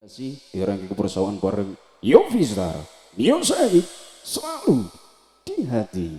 Kasih irang kebersamaan bareng Yofi Star, Nio Said selalu di hati.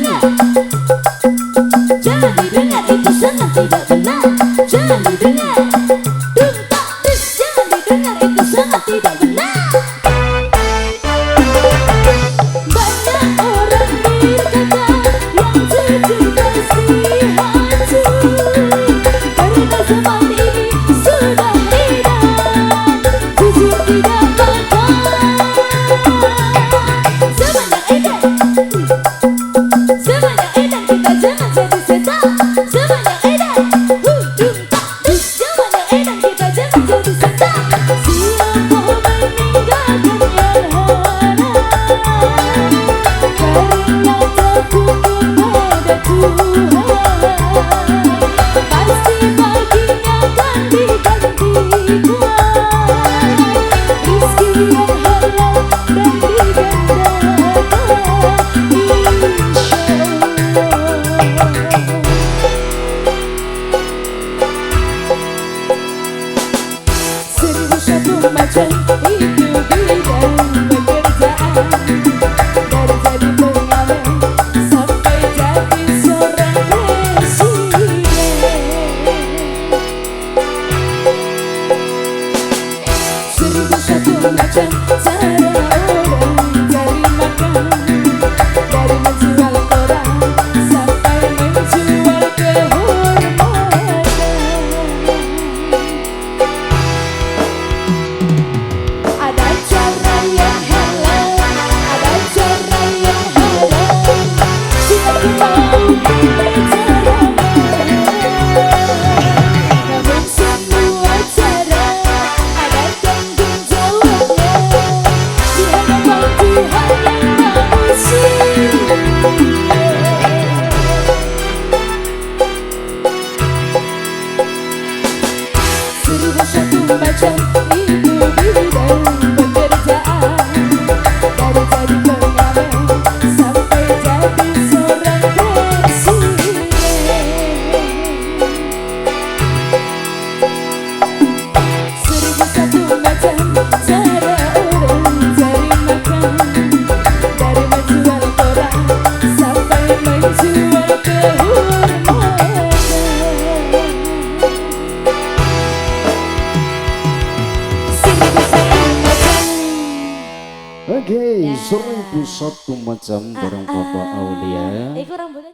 didengar, jangan didengar, itu sangat tidak benar. Jangan didengar, dung tak dus, jangan didengar, itu sangat tidak benar. Banyak orang berkata yang jujur nasihatku, karena zaman ini sudah edan, jujur tidak apa-apa. Zaman yang edan, zaman yang edan, kita jangan jadi setan. Zaman yang edan, dung tak dus, zaman yang edan, kita jangan jadi setan. Siapa meninggalkan yang haram, karena takut kepada Tuhan, pasti baginya akan digantikan rizki yang halal dan digandakan, insyaallah. 1001 macam itu bidang pekerjaan, dari jadi pengamen sampai jadi seorang presiden. 1001 macam cara orang cari makan, dari menjual koran sampai menjual kehormatan. Ada cara yang halal, ada cara yang haram, siapa mau berbicara, namun semua cara ada tanggung jawabnya di hadapan Tuhan dan manusia. 1001 macam itu bidang pekerjaan, dari jadi pengamen sampai jadi seorang presiden. 1001 macam cara orang cari makan, dari menjual koran sampai menjual kehormatan. Oke, 1001 macam bareng Bapak Aulia. Iku rambutnya